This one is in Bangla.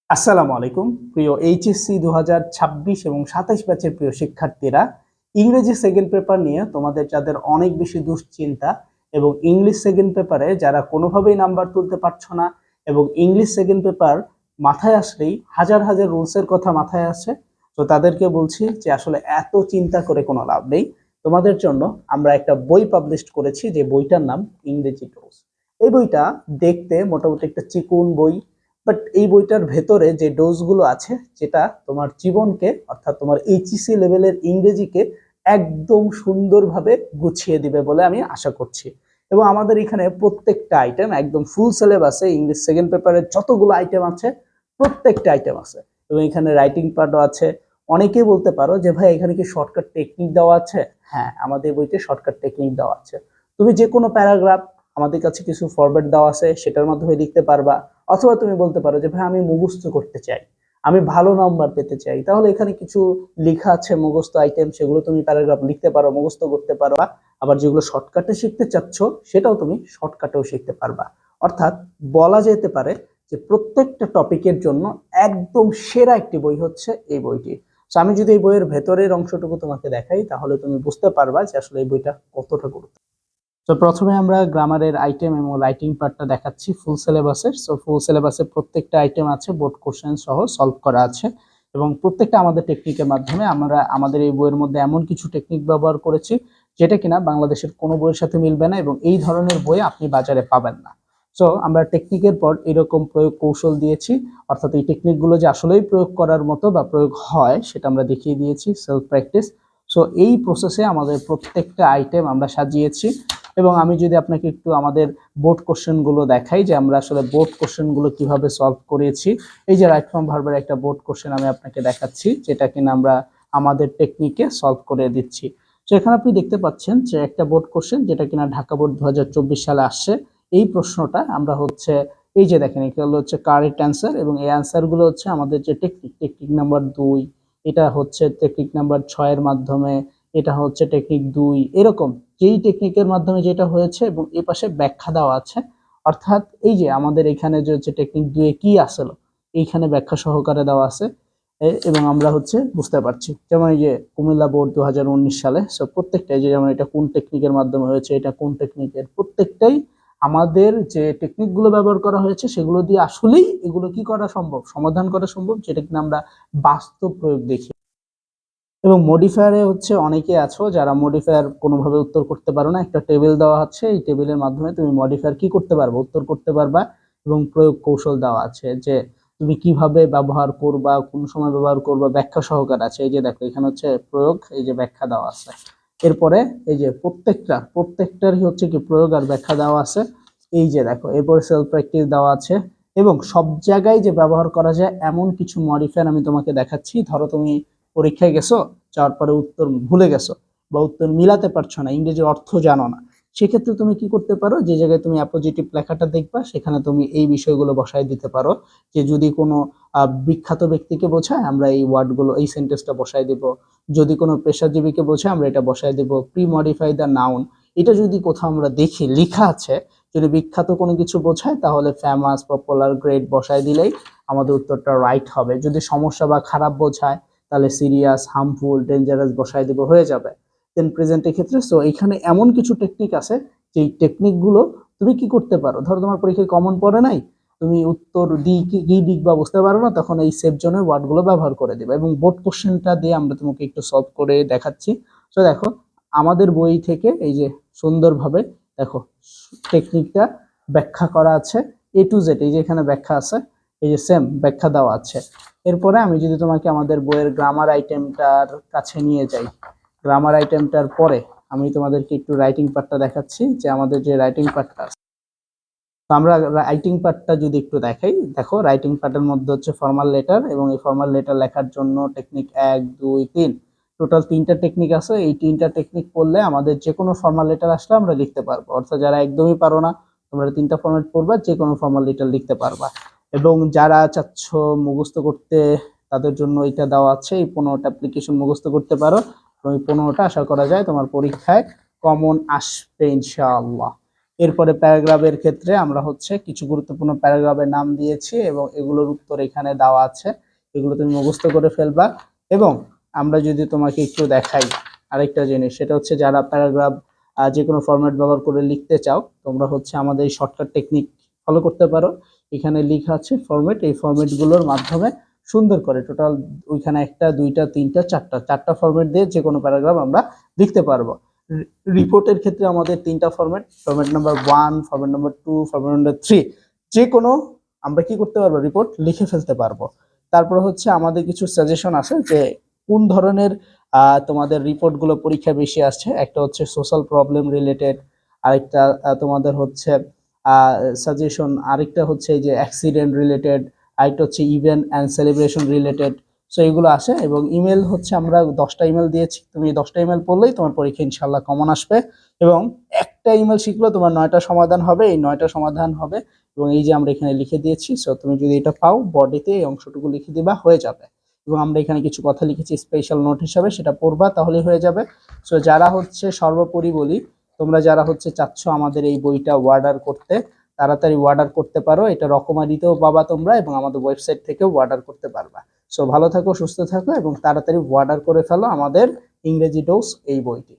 আসসালামু আলাইকুম প্রিয় এইচএসসি 2026 এবং 27 ব্যাচের প্রিয় শিক্ষার্থীরা, ইংরেজি সেকেন্ড পেপার নিয়ে তোমাদের যাদের অনেক বেশি দুশ্চিন্তা এবং ইংলিশ সেকেন্ড পেপারে যারা কোনোভাবেই নাম্বার তুলতে পারছো না এবং ইংলিশ সেকেন্ড পেপার মাথায় আসলেই হাজার হাজার রুলসের কথা মাথায় আসে, তো তাদেরকে বলছি যে আসলে এত চিন্তা করে কোনো লাভ নেই। তোমাদের জন্য আমরা একটা বই পাবলিশ করেছি, যে বইটার নাম ইংরেজি রুলস। এই বইটা দেখতে মোটামুটি একটা চিকুন বই, বাট এই বইটার ভেতরে যে ডোজগুলো আছে, যেটা তোমার জীবনকে অর্থাৎ তোমার এইচএসসি লেভেলের ইংরেজিকে একদম সুন্দরভাবে গুছিয়ে দিবে বলে আমি আশা করছি। এবং আমাদের এখানে প্রত্যেকটা আইটেম একদম ফুল সিলেবাসে, ইংলিশ সেকেন্ড পেপারের যতগুলো আইটেম আছে প্রত্যেকটা আইটেম আছে। এবং এখানে রাইটিং পার্টও আছে। অনেকেই বলতে পারো যে ভাই এখানে কি শর্টকাট টেকনিক দেওয়া আছে? হ্যাঁ, আমাদের বইতে শর্টকাট টেকনিক দেওয়া আছে। তুমি যে কোনো প্যারাগ্রাফ আমাদের কাছে কিছু ফরম্যাট দেওয়া আছে, সেটার মাধ্যমে লিখতে পারবা। অথবা তুমি বলতে পারো যে ভাই আমি মুখস্থ করতে চাই, আমি ভালো নাম্বার পেতে চাই, তাহলে এখানে কিছু লেখা আছে মুখস্থ আইটেম, সেগুলো তুমি প্যারাগ্রাফ লিখতে পারো, মুখস্থ করতে পারবা। আবার যেগুলো শর্টকাটে শিখতে চাচ্ছ সেটাও তুমি শর্টকাটেও শিখতে পারবা। অর্থাৎ বলা যেতে পারে যে প্রত্যেকটা টপিকের জন্য একদম সেরা একটি বই হচ্ছে এই বইটি। আমি যদি এই বইয়ের ভেতরের অংশটুকু তোমাকে দেখাই, তাহলে তুমি বুঝতে পারবা যে আসলে এই বইটা কতটা গুরুত্ব। তো প্রথমে আমরা গ্রামারের আইটেম এবং রাইটিং পার্টটা দেখাচ্ছি ফুল সিলেবাসের। ফুল সিলেবাসে প্রত্যেকটা আইটেম আছে, বোর্ড কোশ্চেন সহ সলভ করা আছে। এবং প্রত্যেকটা আমাদের টেকনিকের মাধ্যমে আমরা আমাদের এই বইয়ের মধ্যে এমন কিছু টেকনিক ব্যবহার করেছি যেটা কিনা বাংলাদেশের কোনো বইয়ের সাথে মিলবে না, এবং এই ধরনের বই আপনি বাজারে পাবেন না। আমরা টেকনিকের পর এরকম প্রয়োগ কৌশল দিয়েছি, অর্থাৎ এই টেকনিকগুলো যে আসলেই প্রয়োগ করার মতো বা প্রয়োগ হয় সেটা আমরা দেখিয়ে দিয়েছি, সেলফ প্র্যাকটিস। এই প্রসেসে আমাদের প্রত্যেকটা আইটেম আমরা সাজিয়েছি। এবং আমি যদি আপনাকে একটু আমাদের বোর্ড কোশ্চেন গুলো দেখাই, যে আমরা আসলে বোর্ড কোশ্চেন গুলো কিভাবে সলভ করেছি। এই যে রাইট ফ্রম ভার্বের একটা বোর্ড কোশ্চেন আমি আপনাকে দেখাচ্ছি, যেটা কিনা আমরা আমাদের টেকনিকে সলভ করে দিচ্ছি। এখানে আপনি দেখতে পাচ্ছেন যে একটা বোর্ড কোশ্চেন, যেটা কিনা ঢাকা বোর্ড 2024 সালে আসছে। এই প্রশ্নটা আমরা হচ্ছে, এই যে দেখেন এগুলো হচ্ছে কারেক্ট অ্যান্সার, এবং এই অ্যান্সার গুলো হচ্ছে আমাদের যে টেকনিক নাম্বার 2, এটা হচ্ছে টেকনিক নাম্বার 6 এর মাধ্যমে, এটা হচ্ছে টেকনিক 2, এরকম যেই টেকনিকের মাধ্যমে যেটা হয়েছে, এবং এই পাশে ব্যাখ্যা দেওয়া আছে। অর্থাৎ এই যে আমাদের এখানে যে হচ্ছে টেকনিক 2 এ কি আসলো, এইখানে ব্যাখ্যা সহকারে দেওয়া আছে। এবং আমরা হচ্ছে বুঝতে পারছি, যেমন এই যে কুমিল্লা বোর্ড 2019 সালে, প্রত্যেকটাই যে যেমন এটা কোন টেকনিকের মাধ্যমে হয়েছে, এটা কোন টেকনিকের, প্রত্যেকটাই আমাদের যে টেকনিক গুলো ব্যবহার করা হয়েছে সেগুলো দিয়ে আসলেই এগুলো কি করা সম্ভব, সমাধান করা সম্ভব, যেটা কিনা আমরা বাস্তব প্রয়োগ দেখি। এবং মডিফায়ারে হচ্ছে অনেকে আছো যারা মডিফায়ার কোনোভাবে উত্তর করতে পারো না। একটা টেবিল দেওয়া আছে, এই টেবিলের মাধ্যমে তুমি মডিফায়ার কি করতে পারবে, উত্তর করতে পারবা। এবং প্রয়োগ কৌশল দেওয়া আছে যে তুমি কিভাবে ব্যবহার করবা, কোন সময় ব্যবহার করবা, ব্যাখ্যা সহকারে আছে। এই যে দেখো এখানে হচ্ছে প্রয়োগ, এই যে ব্যাখ্যা দেওয়া আছে। এরপরে এই যে প্রত্যেকটারই হচ্ছে কি প্রয়োগ আর ব্যাখ্যা দেওয়া আছে। এই যে দেখো এরপরে সেলফ প্র্যাকটিস দেওয়া আছে। এবং সব জায়গায় যে ব্যবহার করা যায় এমন কিছু মডিফায়ার আমি তোমাকে দেখাচ্ছি। ধরো তুমি পরীক্ষায় গেছো, যাওয়ার পরে উত্তর ভুলে গেছো বা উত্তর মিলাতে পারছো না, ইংরেজির অর্থ জানো না, সেক্ষেত্রে তুমি কি করতে পারো, যে জায়গায় তুমি অ্যাপোজিটিভ লেখাটা দেখবা সেখানে তুমি এই বিষয়গুলো বসায় দিতে পারো। যে যদি কোনো বিখ্যাত ব্যক্তিকে বোঝায় আমরা এই ওয়ার্ডগুলো, এই সেন্টেন্সটা বসায় দেব। যদি কোনো পেশাজীবীকে বোঝায় আমরা এটা বসায় দেব। প্রি মডিফাই দ্য নাউন, এটা যদি কোথাও আমরা দেখি লেখা আছে, যদি বিখ্যাত কোনো কিছু বোঝায় তাহলে ফেমাস, পপুলার, গ্রেট বসায় দিলেই আমাদের উত্তরটা রাইট হবে। যদি সমস্যা বা খারাপ বোঝায় তাহলে সিরিয়াস, হার্মফুল, ডেঞ্জারাস বসায় দিব, হয়ে যাবে। দেন প্রেজেন্টের ক্ষেত্রে এখানে এমন কিছু টেকনিক আছে, যে টেকনিকগুলো তুমি কি করতে পারো। ধরো তোমার পরীক্ষায় কমন পড়ে নাই, তুমি উত্তর কি লিখবা বুঝতে পারো না, তখন এই সেভ জোনের ওয়ার্ডগুলো ব্যবহার করে দিবে। এবং বোর্ড কোশ্চেনটা দিয়ে আমরা তোমাকে একটু সলভ করে দেখাচ্ছি। দেখো আমাদের বই থেকে এই যে সুন্দরভাবে দেখো টেকনিকটা ব্যাখ্যা করা আছে, এ টু জেড। এই যে এখানে ব্যাখ্যা আছে, এই যে সেম ব্যাখ্যা দেওয়া আছে। এরপরে আমি যদি তোমাকে আমাদের বইয়ের গ্রামার আইটেমটার কাছে নিয়ে যাই, গ্রামার আইটেমটার পরে আমি তোমাদেরকে একটু রাইটিং পার্টটা দেখাচ্ছি, যে আমাদের যে রাইটিং পার্টটা আছে। আমরা রাইটিং পার্টটা যদি একটু দেখাই, দেখো রাইটিং পার্টের মধ্যে হচ্ছে ফর্মাল লেটার, এবং এই ফর্মাল লেটার লেখার জন্য টেকনিক 1, 2, 3, টোটাল 3টা টেকনিক আছে। এই 3টা টেকনিক করলে আমাদের যে কোনো ফর্মাল লেটার আসলে আমরা লিখতে পারবো। অর্থাৎ যারা একদমই পারো না, তোমরা 3টা ফর্মেট পড়বা, যে কোনো ফর্মাল লেটার লিখতে পারবা। এবং যারা চাচ্ছ মুখস্থ করতে, তাদের জন্য এটা দেওয়া আছে, এই 15টা অ্যাপ্লিকেশন মুখস্থ করতে পারো। এবং এই 15টা আশা করা যায় তোমার পরীক্ষায় কমন আসবে ইনশাআল্লাহ। এরপরে প্যারাগ্রাফের ক্ষেত্রে আমরা হচ্ছে কিছু গুরুত্বপূর্ণ প্যারাগ্রাফের নাম দিয়েছি এবং এগুলোর উত্তর এখানে দেওয়া আছে, এগুলো তুমি মুখস্থ করে ফেলবা। এবং আমরা যদি তোমাকে একটু দেখাই আরেকটা জিনিস, সেটা হচ্ছে যারা প্যারাগ্রাফ যে কোনো ফরম্যাট ব্যবহার করে লিখতে চাও, তোমরা হচ্ছে আমাদের এই শর্টকাট টেকনিক ফলো করতে পারো। এখানে লেখা আছে ফরম্যাট, এই ফরম্যাটগুলোর মাধ্যমে সুন্দর করে টোটাল ওইখানে একটা দুইটা তিনটা চারটা ফরম্যাট দিয়ে যে কোনো প্যারাগ্রাফ আমরা লিখতে পারবো। রিপোর্টের ক্ষেত্রে আমাদের তিনটা format, format number 1, format number 2, format number 3, যে কোনো আমরা কি করতে পারবো, রিপোর্ট লিখে ফেলতে পারবো। তারপর হচ্ছে আমাদের কিছু সাজেশন আছে যে কোন ধরনের তোমাদের রিপোর্টগুলো পরীক্ষায় বেশি আসছে। একটা হচ্ছে সোশ্যাল প্রবলেম রিলেটেড, আরেকটা তোমাদের হচ্ছে সাজেশন, আরেকটা হচ্ছে এই যে অ্যাক্সিডেন্ট রিলেটেড, আরেকটা হচ্ছে event and celebration related. So এগুলো আসে। এবং ইমেল হচ্ছে আমরা 10টা ইমেল দিয়েছি, তুমি 10টা ইমেল পড়লেই তোমার পরীক্ষা ইনশাল্লাহ কমন আসবে। এবং একটা ইমেল শিখলেও তোমার 9টা সমাধান হবে, এই 9টা সমাধান হবে। এবং এই যে আমরা এখানে লিখে দিয়েছি, সো তুমি যদি এটা পাও বডিতে এই অংশটুকু লিখে দিবা, হয়ে যাবে। এবং আমরা এখানে কিছু কথা লিখেছি স্পেশাল নোট হিসাবে, সেটা পড়বা তাহলেই হয়ে যাবে। সো যারা হচ্ছে সর্বোপরি বলি, তোমরা যারা হচ্ছে চাচ্ছ আমাদের এই বইটা অর্ডার করতে, তাড়াতাড়ি অর্ডার করতে পারো। এটা রকমারিতেও পাবা তোমরা এবং আমাদের ওয়েবসাইট থেকেও অর্ডার করতে পারবা। সো ভালো থাকো, সুস্থ থাকো এবং তাড়াতাড়ি অর্ডার করে ফেলো আমাদের ইংরেজি ডোজ এই বইটি।